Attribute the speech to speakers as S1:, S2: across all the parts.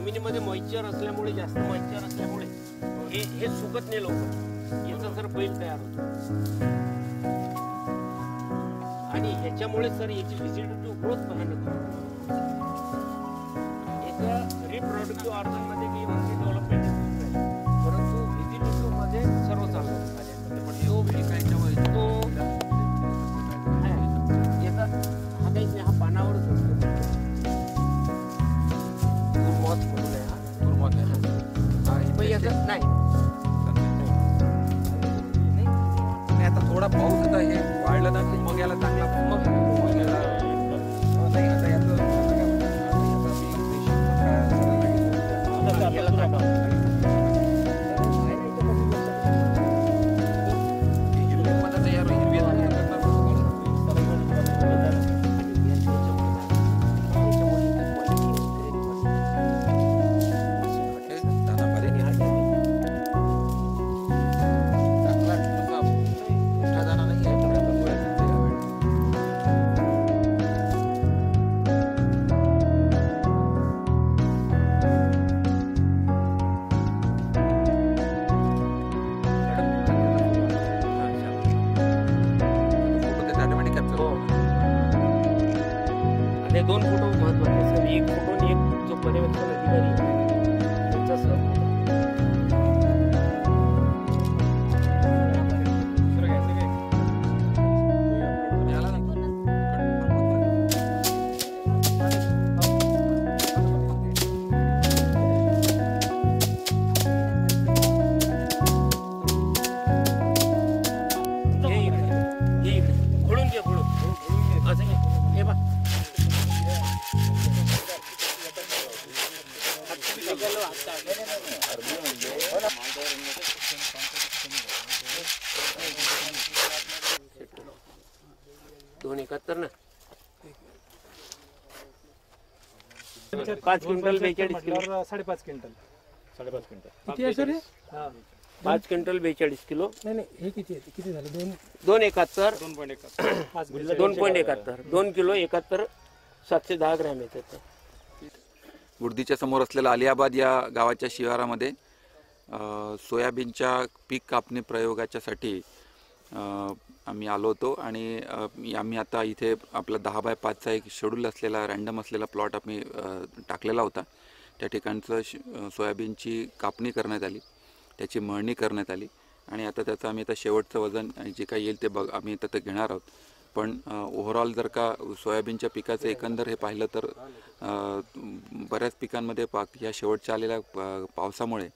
S1: जमिनीमध्ये मॉइश्चर असल्यामुळे, जास्त मॉइश्चर असल्यामुळे हे सुकत नाही लवकर, याचा सर बैल तयार होतो. आणि ह्याच्यामुळे सर याची व्हिजिडिटी ग्रोथ भयानक होते. याचा रिप्रोडक्टिव्ह ऑर्गन मध्ये मी म्हणजे डेव्हलपमेंट आहे, परंतु व्हिजिडिटी मध्ये सर्व चांगलं होतं. तो पिकांच्या वर तो याचा हा काहीच नाही, हा पानावरच असतो. दुर्मत म्हणून आहे, हा दुर्मत आहे. पण याचं नाही
S2: आता थोडा पाऊस होता, हे वाढलं ना मग याला चांगला मग नाही. आता याचं
S1: दोन फोटो महत्वाचे सर. एक फोटो आणि एक जो पर्यवेक्षण अधिकारी आहे त्यांचा सर. खोडून घे, खोडून असं घे. हे बा दोन 71 ना 5 क्विंटल 42 किलो
S3: 5.5 क्विंटल
S4: 5.5 क्विंटल
S3: किती आहे सर हे?
S1: 5 क्विंटल 42 किलो.
S3: नाही नाही, हे किती आहे? किती झालं?
S1: 2.71
S4: 2.71
S1: 2 किलो 71 710 ग्रॅम येतात.
S2: बुर्दीच्या समोर असलेल्या आलियाबाद या गावाच्या शिवारामध्ये सोयाबीनच्या पीक कापणी प्रयोगाच्यासाठी आम्ही आलो होतो. आणि आम्ही आता इथे आपला 10x5चा एक शेड्यूल असलेला रँडम असलेला प्लॉट आम्ही टाकलेला होता. त्या ठिकाणचं सोयाबीनची कापणी करण्यात आली, त्याची मळणी करण्यात आली आणि आता त्याचं आम्ही आता शेवटचं वजन जे काही येईल ते आम्ही आता ते घेणार आहोत. पण ओव्हरऑल जर का सोयाबीनच्या पिकाचं एकंदर हे पाहिलं तर बऱ्याच पिकांमध्ये ह्या शेवटच्या आलेल्या पावसामुळे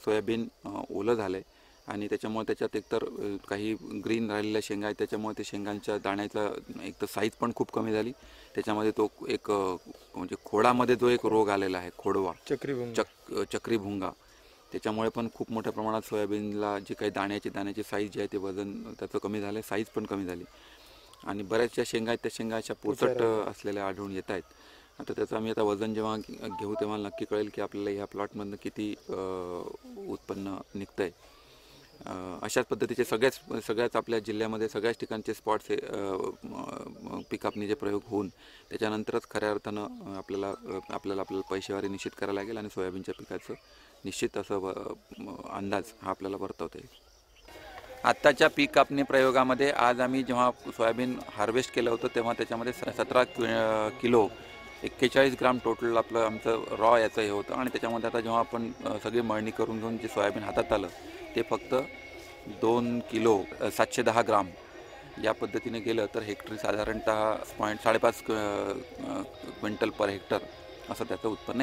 S2: सोयाबीन ओलं झालं आहे आणि त्याच्यामुळे त्याच्यात एकतर काही ग्रीन राहिलेल्या शेंगा आहेत, त्याच्यामुळे ते शेंगांच्या दाण्याचा एक तर साईज पण खूप कमी झाली. त्याच्यामध्ये तो एक म्हणजे खोडामध्ये जो एक रोग आलेला आहे, खोडवा चक्री भुंगा, त्याच्यामुळे पण खूप मोठ्या प्रमाणात सोयाबीनला जे काही दाण्याची साईज जी आहे ते वजन त्याचं कमी झालं आहे, साईज पण कमी झाली आणि बऱ्याचशा शेंगा आहेत त्या शेंगा अशा पोचट असलेल्या आढळून येत आहेत. आता त्याचं आम्ही आता वजन जेव्हा घेऊ तेव्हा नक्की कळेल की आपल्याला ह्या प्लॉटमधनं किती उत्पन्न निघतं आहे. अशाच पद्धतीचे सगळ्याच आपल्या जिल्ह्यामध्ये सगळ्याच ठिकाणचे स्पॉट्स हे पीक कापणीचे प्रयोग होऊन त्याच्यानंतरच खऱ्या अर्थानं आपल्याला पैसेवारी निश्चित करायला लागेल आणि सोयाबीनच्या पिकाचं निश्चित असं अंदाज हा आपल्याला वर्तवता येईल. आत्ताच्या पीक कापणी प्रयोगामध्ये आज आम्ही जेव्हा सोयाबीन हार्वेस्ट केलं होतं तेव्हा त्याच्यामध्ये 17 किलो 41 ग्राम टोटल आमचं रॉ याचं हे होतं आणि त्याच्यामध्ये आता जेव्हा आपण सगळी मळणी करून घेऊन जे सोयाबीन हातात आलं ते फक्त 2 किलो 710 ग्राम या पद्धतीने गेलं तर हेक्टरी साधारणतः 5.5 क्विंटल पर हेक्टर असं त्याचं उत्पन्न